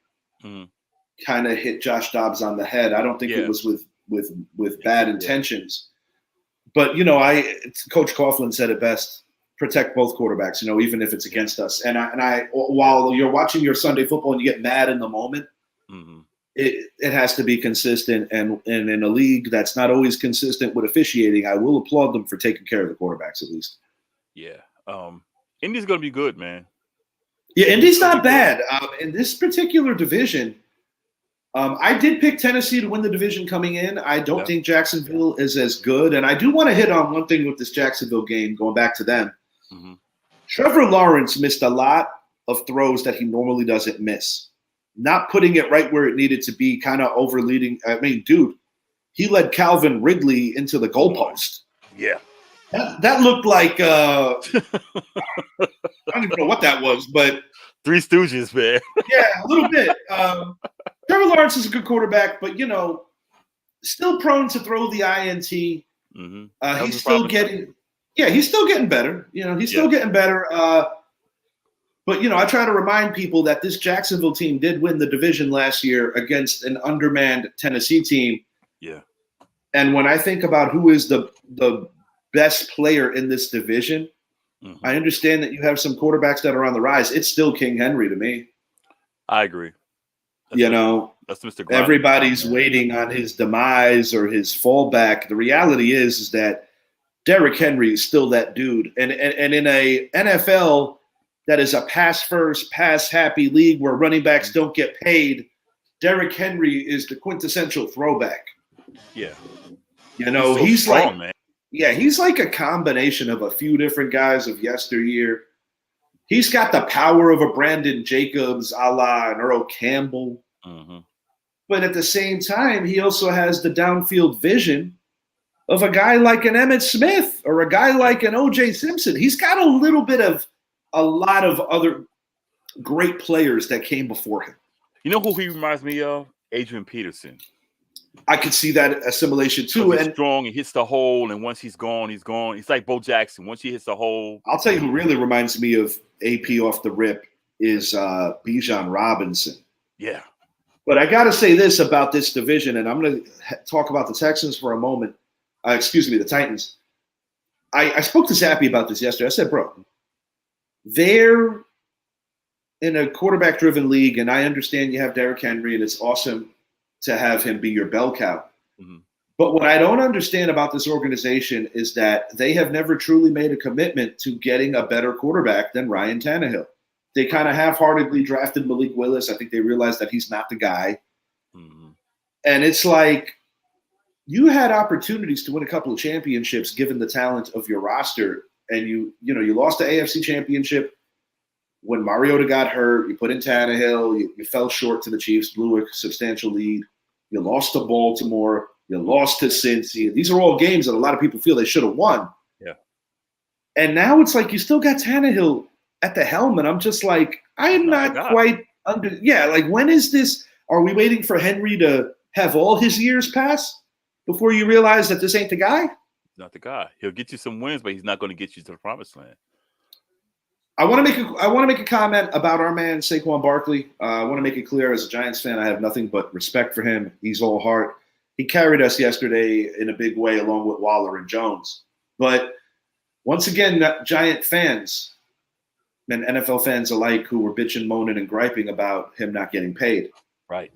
kind of hit Josh Dobbs on the head. I don't think it was with bad intentions, but Coach Coughlin said it best. Protect both quarterbacks, even if it's against us. And I while you're watching your Sunday football and you get mad in the moment, it has to be consistent. And in a league that's not always consistent with officiating, I will applaud them for taking care of the quarterbacks at least. Yeah. Indy's going to be good, man. Yeah, Indy's not bad. In this particular division, I did pick Tennessee to win the division coming in. I don't think Jacksonville is as good. And I do want to hit on one thing with this Jacksonville game, going back to them. Trevor Lawrence missed a lot of throws that he normally doesn't miss. Not putting it right where it needed to be, kind of overleading. I mean, dude, he led Calvin Ridley into the goalpost. Yeah. That looked like I don't even know what that was, but Three Stooges, man. Yeah, a little bit. Trevor Lawrence is a good quarterback, but still prone to throw the INT. He's still getting better. He's still getting better. But I try to remind people that this Jacksonville team did win the division last year against an undermanned Tennessee team. Yeah. And when I think about who is the best player in this division, Mm-hmm. I understand that you have some quarterbacks that are on the rise. It's still King Henry to me. I agree. That's Mr. Grind. Everybody's waiting on his demise or his fallback. The reality is that Derrick Henry is still that dude. And in a NFL that is a pass first, pass happy league where running backs don't get paid, Derrick Henry is the quintessential throwback. Yeah. He's strong, like, man. Yeah, he's like a combination of a few different guys of yesteryear. He's got the power of a Brandon Jacobs, a la an Earl Campbell. Mm-hmm. But at the same time, he also has the downfield vision of a guy like an Emmitt Smith or a guy like an O.J. Simpson. He's got a lot of other great players that came before him. You know who he reminds me of? Adrian Peterson. I could see that assimilation too. He's strong. He hits the hole, and once he's gone, he's gone. He's like Bo Jackson. Once he hits the hole, I'll tell you who really reminds me of AP off the rip is Bijan Robinson. Yeah. But I got to say this about this division, and I'm going to talk about the Texans for a moment. The Titans. I spoke to Zappy about this yesterday. I said, bro, they're in a quarterback-driven league, and I understand you have Derrick Henry, and it's awesome to have him be your bell cow. Mm-hmm. But what I don't understand about this organization is that they have never truly made a commitment to getting a better quarterback than Ryan Tannehill. They kind of half-heartedly drafted Malik Willis. I think they realized that he's not the guy. Mm-hmm. And it's like you had opportunities to win a couple of championships given the talent of your roster, and you lost the AFC Championship when Mariota got hurt. You put in Tannehill. You fell short to the Chiefs, blew a substantial lead. You lost to Baltimore. You lost to Cincy. These are all games that a lot of people feel they should have won. Yeah. And now it's like you still got Tannehill at the helm, and I'm just like, I'm not quite under. Yeah, like when is this? Are we waiting for Henry to have all his years pass before you realize that this ain't the guy? Not the guy. He'll get you some wins, but he's not going to get you to the promised land. I want to make a comment about our man Saquon Barkley. I want to make it clear, as a Giants fan, I have nothing but respect for him. He's all heart. He carried us yesterday in a big way, along with Waller and Jones. But once again, Giant fans and NFL fans alike who were bitching, moaning, and griping about him not getting paid. Right.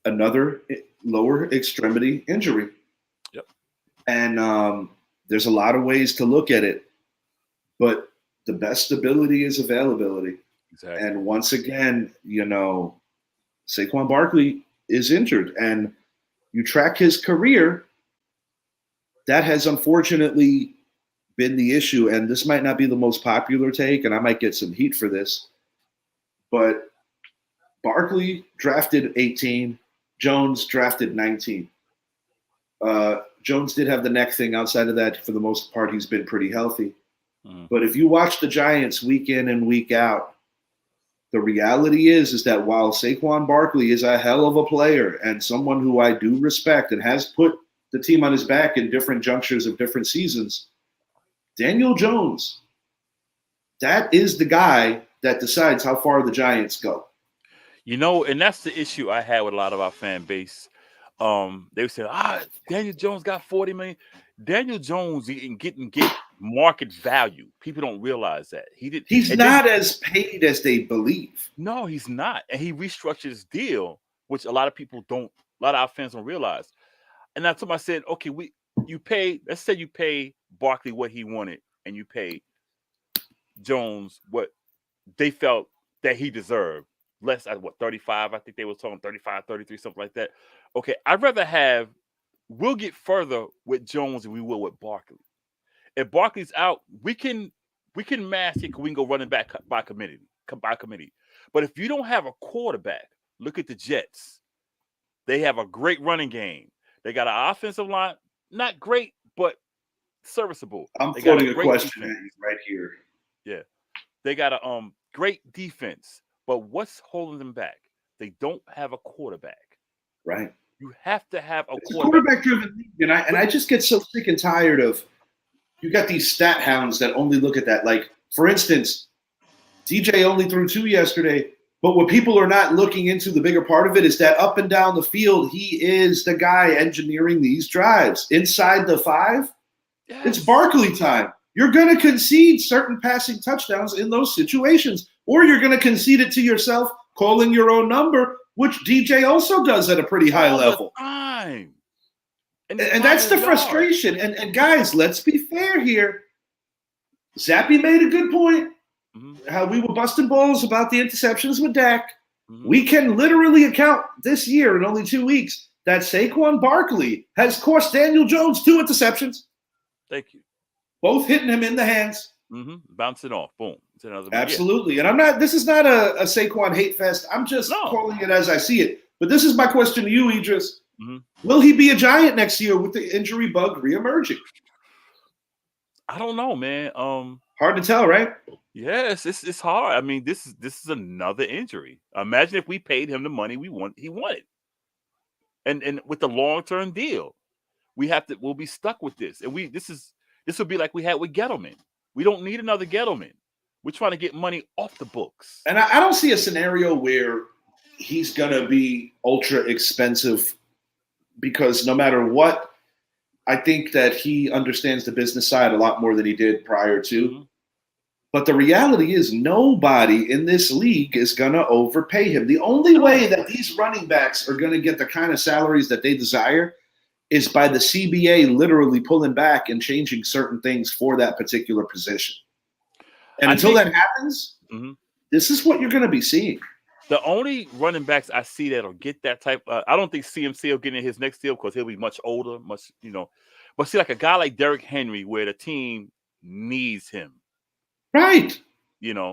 Another lower extremity injury. Yep. And there's a lot of ways to look at it, but the best ability is availability. Exactly. And once again, Saquon Barkley is injured, and you track his career, that has unfortunately been the issue. And this might not be the most popular take, and I might get some heat for this, but Barkley drafted 18, Jones drafted 19. Jones did have the neck thing. Outside of that, for the most part, he's been pretty healthy. But if you watch the Giants week in and week out, the reality is that while Saquon Barkley is a hell of a player and someone who I do respect and has put the team on his back in different junctures of different seasons, Daniel Jones, that is the guy that decides how far the Giants go. And that's the issue I had with a lot of our fan base. They would say, Daniel Jones got $40 million. Daniel Jones getting market value. People don't realize that. He's not as paid as they believe. No, he's not. And he restructured his deal, which a lot of our fans don't realize. And that's what I said, okay, let's say you pay Barkley what he wanted, and you pay Jones what they felt that he deserved. Less at 35, I think they were talking 35, 33, something like that. Okay, I'd rather we'll get further with Jones than we will with Barkley. If Barkley's out, we can mask it because we can go running back by committee. But if you don't have a quarterback, look at the Jets. They have a great running game. They got an offensive line, not great, but serviceable. I'm floating a question at you right here. Yeah. They got a great defense. But what's holding them back? They don't have a quarterback. Right. You have to have a quarterback-driven league, and I just get so sick and tired of you got these stat hounds that only look at that. Like, for instance, DJ only threw 2 yesterday, but what people are not looking into, the bigger part of it, is that up and down the field, he is the guy engineering these drives. Inside the 5, It's Barkley time. you're going to concede certain passing touchdowns in those situations, or you're going to concede it to yourself, calling your own number, which DJ also does at a pretty high level. Time. And that's the frustration. And guys, let's be fair here. Zappy made a good point. How we were busting balls about the interceptions with Dak. We can literally account this year in only 2 weeks that Saquon Barkley has cost Daniel Jones 2 interceptions. Thank you. Both hitting him in the hands. Bounce it off. Boom. It's another Absolutely. And this is not a Saquon hate fest. I'm just calling it as I see it. But this is my question to you, Idris. Will he be a Giant next year with the injury bug reemerging? I don't know, man. Hard to tell, right? Yes, it's hard. I mean, this is another injury. Imagine if we paid him the money he wanted. And with the long-term deal, we'll be stuck with this. And this will be like we had with Gettleman. We don't need another Gettleman. We're trying to get money off the books. And I don't see a scenario where he's going to be ultra expensive, because no matter what, I think that he understands the business side a lot more than he did prior to. But the reality is nobody in this league is going to overpay him. The only way that these running backs are going to get the kind of salaries that they desire is by the CBA literally pulling back and changing certain things for that particular position. And until that happens, this is what you're going to be seeing. The only running backs I see that'll get that type, I don't think CMC will get in his next deal because he'll be much older, But see, like a guy like Derrick Henry, where the team needs him. Right. And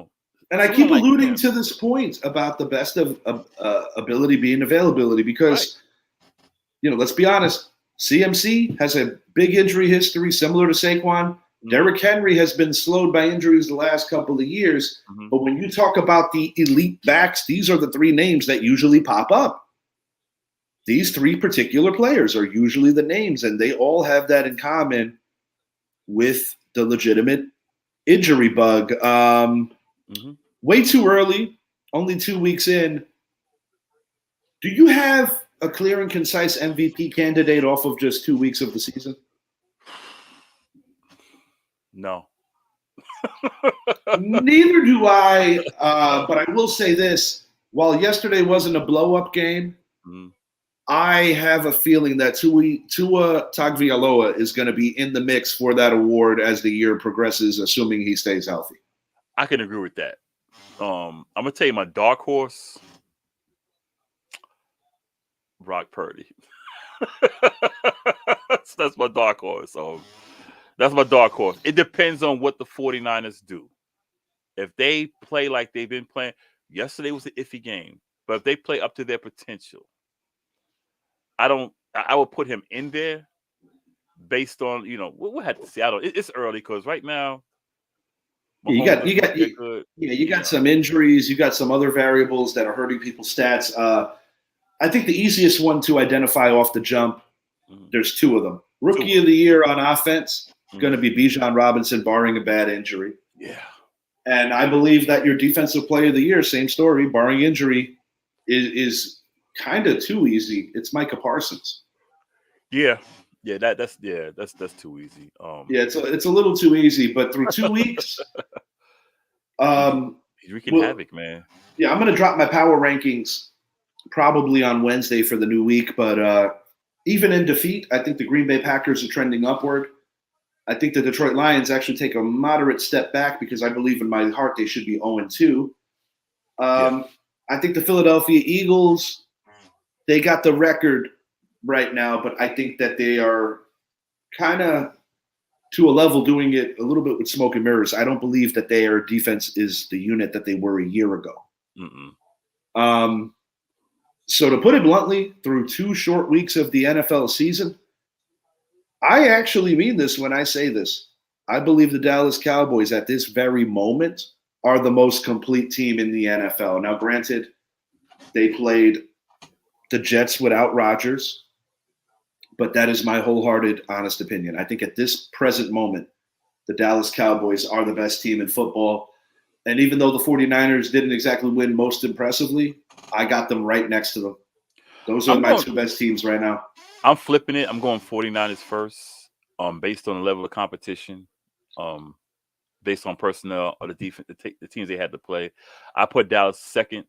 I keep alluding to this point about the best of ability being availability, because, let's be honest, CMC has a big injury history similar to Saquon. Derrick Henry has been slowed by injuries the last couple of years. But when you talk about the elite backs, these are the 3 names that usually pop up. These 3 particular players are usually the names, and they all have that in common with the legitimate injury bug. Way too early, only 2 weeks in. Do you have a clear and concise MVP candidate off of just 2 weeks of the season? No. Neither do I, but I will say this. While yesterday wasn't a blow-up game, I have a feeling that Tua Tagovailoa is going to be in the mix for that award as the year progresses, assuming he stays healthy. I can agree with that. I'm going to tell you my dark horse, Brock Purdy. That's my dark horse. That's my dark horse. It depends on what the 49ers do. If they play like they've been playing, yesterday was an iffy game, but if they play up to their potential, I will put him in there based on, we'll have to see. It's early because right now, you got some injuries, you got some other variables that are hurting people's stats. I think the easiest one to identify off the jump, there's 2 of them. Rookie of the year on offense, going to be Bijan Robinson, barring a bad injury. Yeah. And I believe that your defensive player of the year, same story, barring injury, is kind of too easy. It's Micah Parsons. Yeah. That's too easy. It's a little too easy, but through 2 weeks, he's wreaking havoc, man. Yeah, I'm going to drop my power rankings probably on Wednesday for the new week, but even in defeat, I think the Green Bay Packers are trending upward. I think the Detroit Lions actually take a moderate step back because I believe in my heart they should be 0-2. I think the Philadelphia Eagles, they got the record right now, but I think that they are kind of to a level doing it a little bit with smoke and mirrors. I don't believe that their defense is the unit that they were a year ago. So to put it bluntly, through 2 short weeks of the NFL season, I actually mean this when I say this. I believe the Dallas Cowboys at this very moment are the most complete team in the NFL. Now, granted, they played the Jets without Rodgers, but that is my wholehearted, honest opinion. I think at this present moment, the Dallas Cowboys are the best team in football. And even though the 49ers didn't exactly win most impressively, I got them right next to them. Those are my 2 best teams right now. I'm flipping it. I'm going 49ers first, based on the level of competition. based on personnel or the defense, the teams they had to play. I put Dallas second.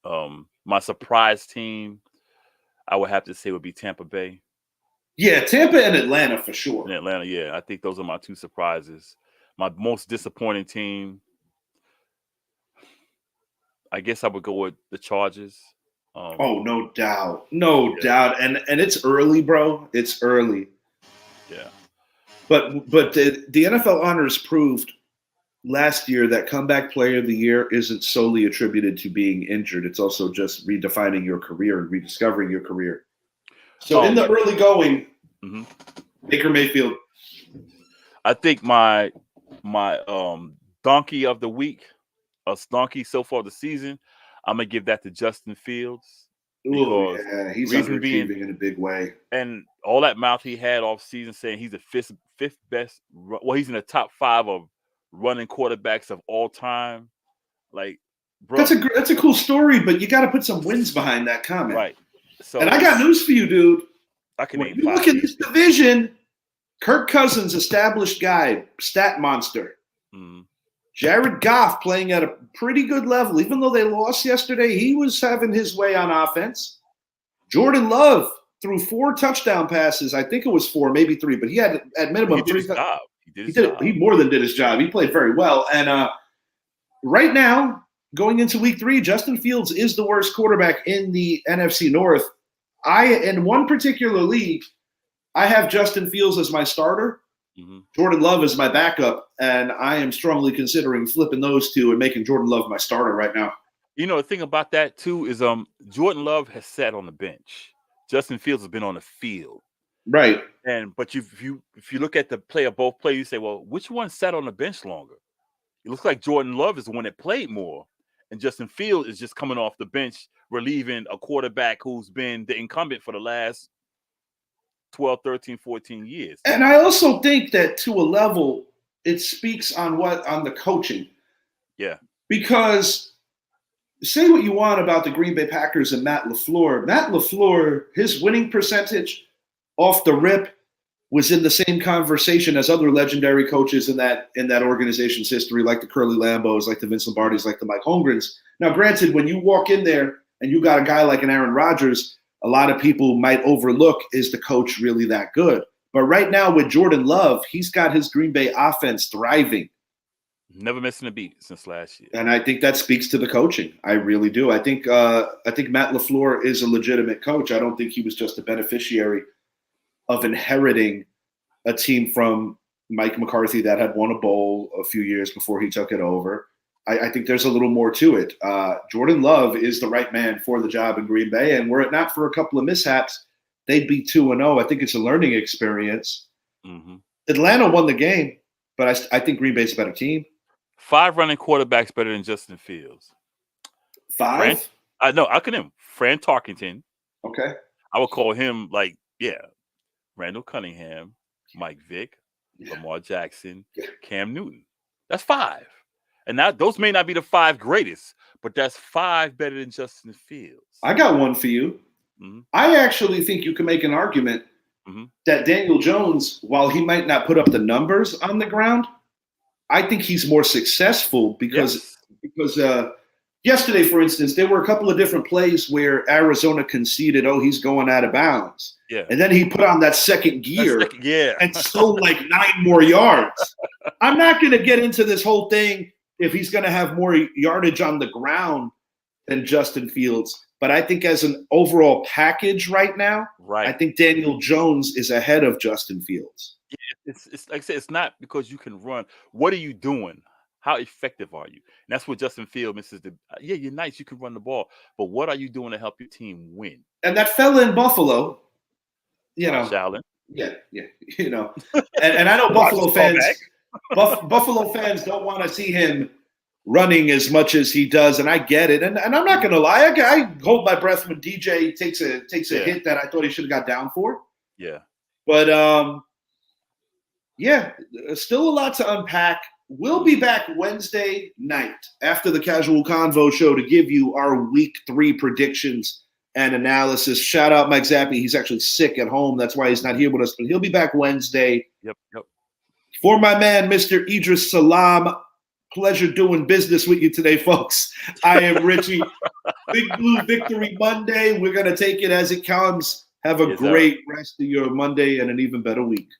My surprise team, I would have to say, would be Tampa Bay. Yeah, Tampa and Atlanta for sure. And Atlanta, yeah. I think those are my two surprises. My most disappointing team, I guess I would go with the Chargers. No doubt. No doubt. And it's early, bro. It's early. Yeah. But the NFL honors proved last year that comeback player of the year isn't solely attributed to being injured. It's also just redefining your career and rediscovering your career. So in the early going, Baker Mayfield. I think my donkey of the week, a donkey so far this season, I'm gonna give that to Justin Fields. Oh yeah, he's underachieving in a big way. And all that mouth he had off season saying he's the fifth best. Well, he's in the top 5 of running quarterbacks of all time. Like, bro, that's a cool story, but you got to put some wins behind that comment, right? So, and I got news for you, dude. I can when you look at this division, Kirk Cousins, established guy, stat monster. Jared Goff playing at a pretty good level. Even though they lost yesterday, he was having his way on offense. Jordan Love threw 4 touchdown passes. I think it was 4, maybe 3, but he had at minimum 3. He more than did his job. He played very well. And right now, going into week 3, Justin Fields is the worst quarterback in the NFC North. In one particular league, I have Justin Fields as my starter. Jordan Love is my backup, and I am strongly considering flipping those two and making Jordan Love my starter right now. You know, the thing about that too is Jordan Love has sat on the bench. Justin Fields has been on the field. Right. But if you look at the play of both players, you say, well, which one sat on the bench longer? It looks like Jordan Love is the one that played more, and Justin Fields is just coming off the bench, relieving a quarterback who's been the incumbent for the last 12, 13, 14 years. And I also think that to a level, it speaks on the coaching. Yeah. Because say what you want about the Green Bay Packers and Matt LaFleur. Matt LaFleur, his winning percentage off the rip was in the same conversation as other legendary coaches in that organization's history, like the Curly Lambos, like the Vince Lombardis, like the Mike Holmgrens. Now, granted, when you walk in there and you got a guy like an Aaron Rodgers, a lot of people might overlook, is the coach really that good? But right now with Jordan Love, he's got his Green Bay offense thriving. Never missing a beat since last year. And I think that speaks to the coaching. I really do. I think Matt LaFleur is a legitimate coach. I don't think he was just a beneficiary of inheriting a team from Mike McCarthy that had won a bowl a few years before he took it over. I think there's a little more to it. Jordan Love is the right man for the job in Green Bay, and were it not for a couple of mishaps, they'd be 2-0. I think it's a learning experience. Atlanta won the game, but I think Green Bay's a better team. 5 running quarterbacks better than Justin Fields. 5? No, I couldn't. Fran Tarkenton. Okay. I would call him Randall Cunningham, Mike Vick, Lamar Jackson, Cam Newton. That's 5. And those may not be the 5 greatest, but that's 5 better than Justin Fields. I got one for you. I actually think you can make an argument that Daniel Jones, while he might not put up the numbers on the ground, I think he's more successful because yesterday, for instance, there were a couple of different plays where Arizona conceded, he's going out of bounds. Yeah. And then he put on that second gear and stole like 9 more yards. I'm not going to get into this whole thing if he's going to have more yardage on the ground than Justin Fields. But I think as an overall package right now, I think Daniel Jones is ahead of Justin Fields. It's like I said, it's not because you can run. What are you doing? How effective are you? And that's what Justin Fields misses. You're nice. You can run the ball. But what are you doing to help your team win? And that fella in Buffalo, Allen. Yeah. And I know Buffalo fans Buffalo fans don't want to see him running as much as he does, and I get it. And I'm not going to lie. I hold my breath when DJ takes a hit that I thought he should have got down for. Yeah. But, still a lot to unpack. We'll be back Wednesday night after the Casual Convo show to give you our Week 3 predictions and analysis. Shout out Mike Zappi. He's actually sick at home. That's why he's not here with us, but he'll be back Wednesday. Yep. For my man, Mr. Idris Salam, pleasure doing business with you today, folks. I am Richie. Big Blue Victory Monday. We're going to take it as it comes. Have a great rest of your Monday and an even better week.